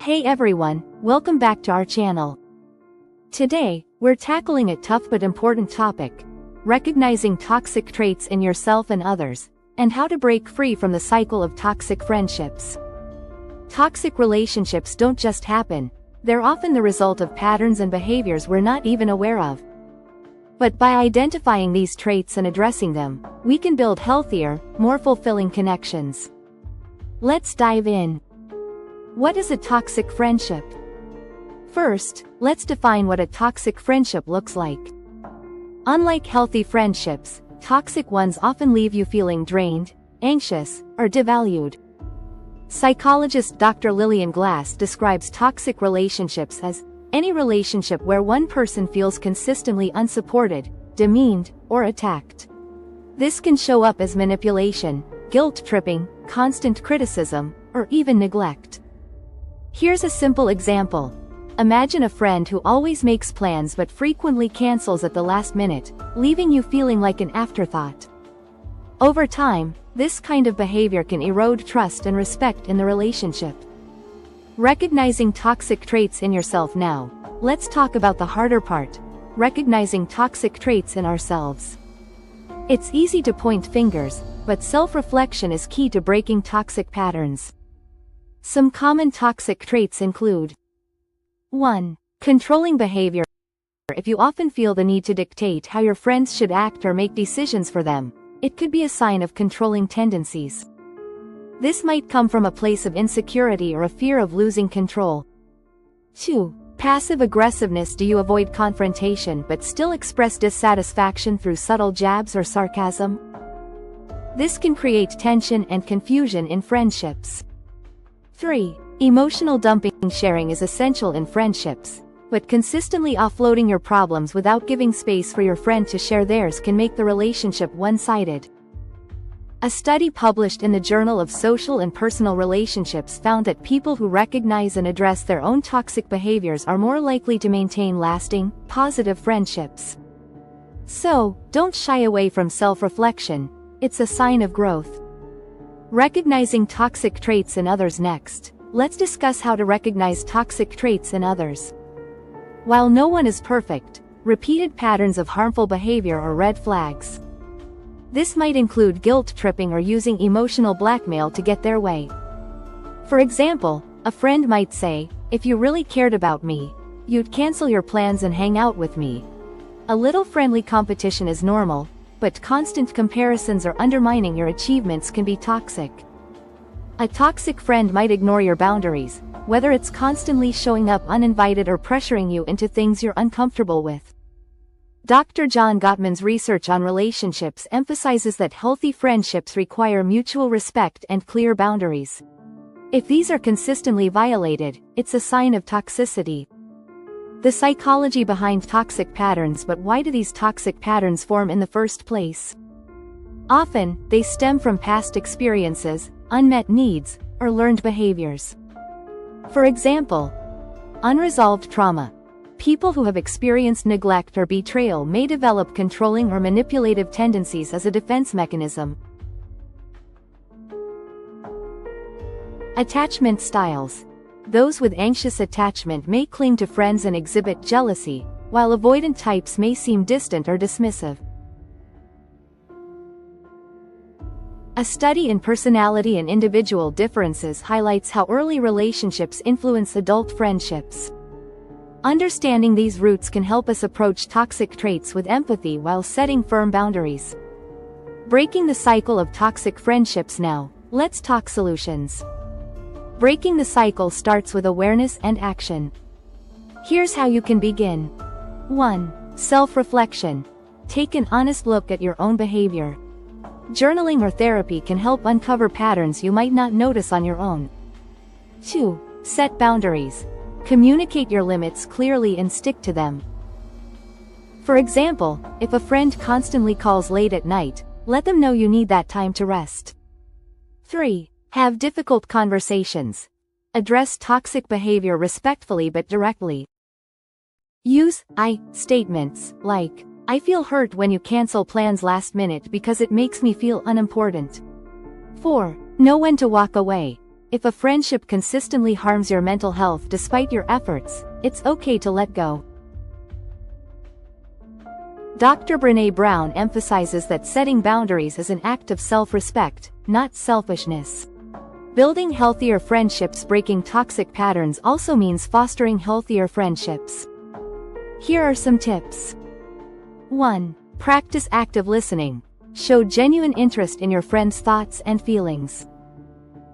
Hey everyone, welcome back to our channel. Today, we're tackling a tough but important topic: recognizing toxic traits in yourself and others, and how to break free from the cycle of toxic friendships. Toxic relationships don't just happen, they're often the result of patterns and behaviors we're not even aware of. But by identifying these traits and addressing them, we can build healthier, more fulfilling connections. Let's dive in. What is a toxic friendship? First, let's define what a toxic friendship looks like. Unlike healthy friendships, toxic ones often leave you feeling drained, anxious, or devalued. Psychologist Dr. Lillian Glass describes toxic relationships as any relationship where one person feels consistently unsupported, demeaned, or attacked. This can show up as manipulation, guilt-tripping, constant criticism, or even neglect. Here's a simple example. Imagine a friend who always makes plans but frequently cancels at the last minute, leaving you feeling like an afterthought. Over time, this kind of behavior can erode trust and respect in the relationship. Recognizing toxic traits in yourself. Now, let's talk about the harder part: recognizing toxic traits in ourselves. It's easy to point fingers, but self-reflection is key to breaking toxic patterns. Some common toxic traits include: 1. Controlling behavior. If you often feel the need to dictate how your friends should act or make decisions for them, it could be a sign of controlling tendencies. This might come from a place of insecurity or a fear of losing control. 2. Passive aggressiveness. Do you avoid confrontation but still express dissatisfaction through subtle jabs or sarcasm? This can create tension and confusion in friendships. 3. Emotional dumping. Sharing is essential in friendships, but consistently offloading your problems without giving space for your friend to share theirs can make the relationship one-sided. A study published in the Journal of Social and Personal Relationships found that people who recognize and address their own toxic behaviors are more likely to maintain lasting, positive friendships. So, don't shy away from self-reflection. It's a sign of growth. Recognizing toxic traits in others. Next, let's discuss how to recognize toxic traits in others. While no one is perfect, repeated patterns of harmful behavior are red flags. This might include guilt-tripping or using emotional blackmail to get their way. For example, a friend might say, "If you really cared about me, you'd cancel your plans and hang out with me." A little friendly competition is normal, but constant comparisons or undermining your achievements can be toxic. A toxic friend might ignore your boundaries, whether it's constantly showing up uninvited or pressuring you into things you're uncomfortable with. Dr. John Gottman's research on relationships emphasizes that healthy friendships require mutual respect and clear boundaries. If these are consistently violated, it's a sign of toxicity. The psychology behind toxic patterns. But why do these toxic patterns form in the first place? Often, they stem from past experiences, unmet needs, or learned behaviors. For example, unresolved trauma. People who have experienced neglect or betrayal may develop controlling or manipulative tendencies as a defense mechanism. Attachment styles. Those with anxious attachment may cling to friends and exhibit jealousy, while avoidant types may seem distant or dismissive. A study in personality and individual differences highlights how early relationships influence adult friendships. Understanding these roots can help us approach toxic traits with empathy while setting firm boundaries. Breaking the cycle of toxic friendships. Now, let's talk solutions. Breaking the cycle starts with awareness and action. Here's how you can begin. 1. Self-reflection. Take an honest look at your own behavior. Journaling or therapy can help uncover patterns you might not notice on your own. 2. Set boundaries. Communicate your limits clearly and stick to them. For example, if a friend constantly calls late at night, let them know you need that time to rest. 3. Have difficult conversations. Address toxic behavior respectfully but directly. Use I statements like, "I feel hurt when you cancel plans last minute because it makes me feel unimportant." 4. Know when to walk away. If a friendship consistently harms your mental health despite your efforts, it's okay to let go. Dr. Brené Brown emphasizes that setting boundaries is an act of self-respect, not selfishness. Building healthier friendships. Breaking toxic patterns also means fostering healthier friendships. Here are some tips. 1. Practice active listening. Show genuine interest in your friend's thoughts and feelings.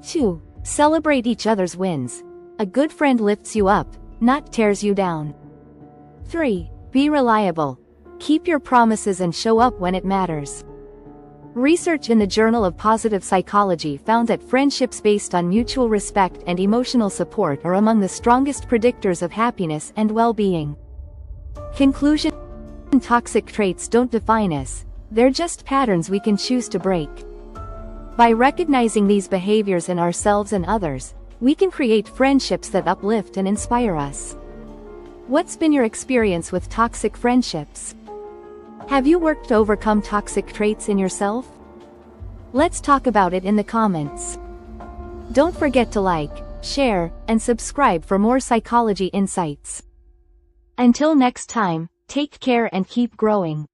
2. Celebrate each other's wins. A good friend lifts you up, not tears you down. 3. Be reliable. Keep your promises and show up when it matters. Research in the Journal of Positive Psychology found that friendships based on mutual respect and emotional support are among the strongest predictors of happiness and well-being. Conclusion: toxic traits don't define us, they're just patterns we can choose to break. By recognizing these behaviors in ourselves and others, we can create friendships that uplift and inspire us. What's been your experience with toxic friendships? Have you worked to overcome toxic traits in yourself? Let's talk about it in the comments. Don't forget to like, share, and subscribe for more psychology insights. Until next time, take care and keep growing.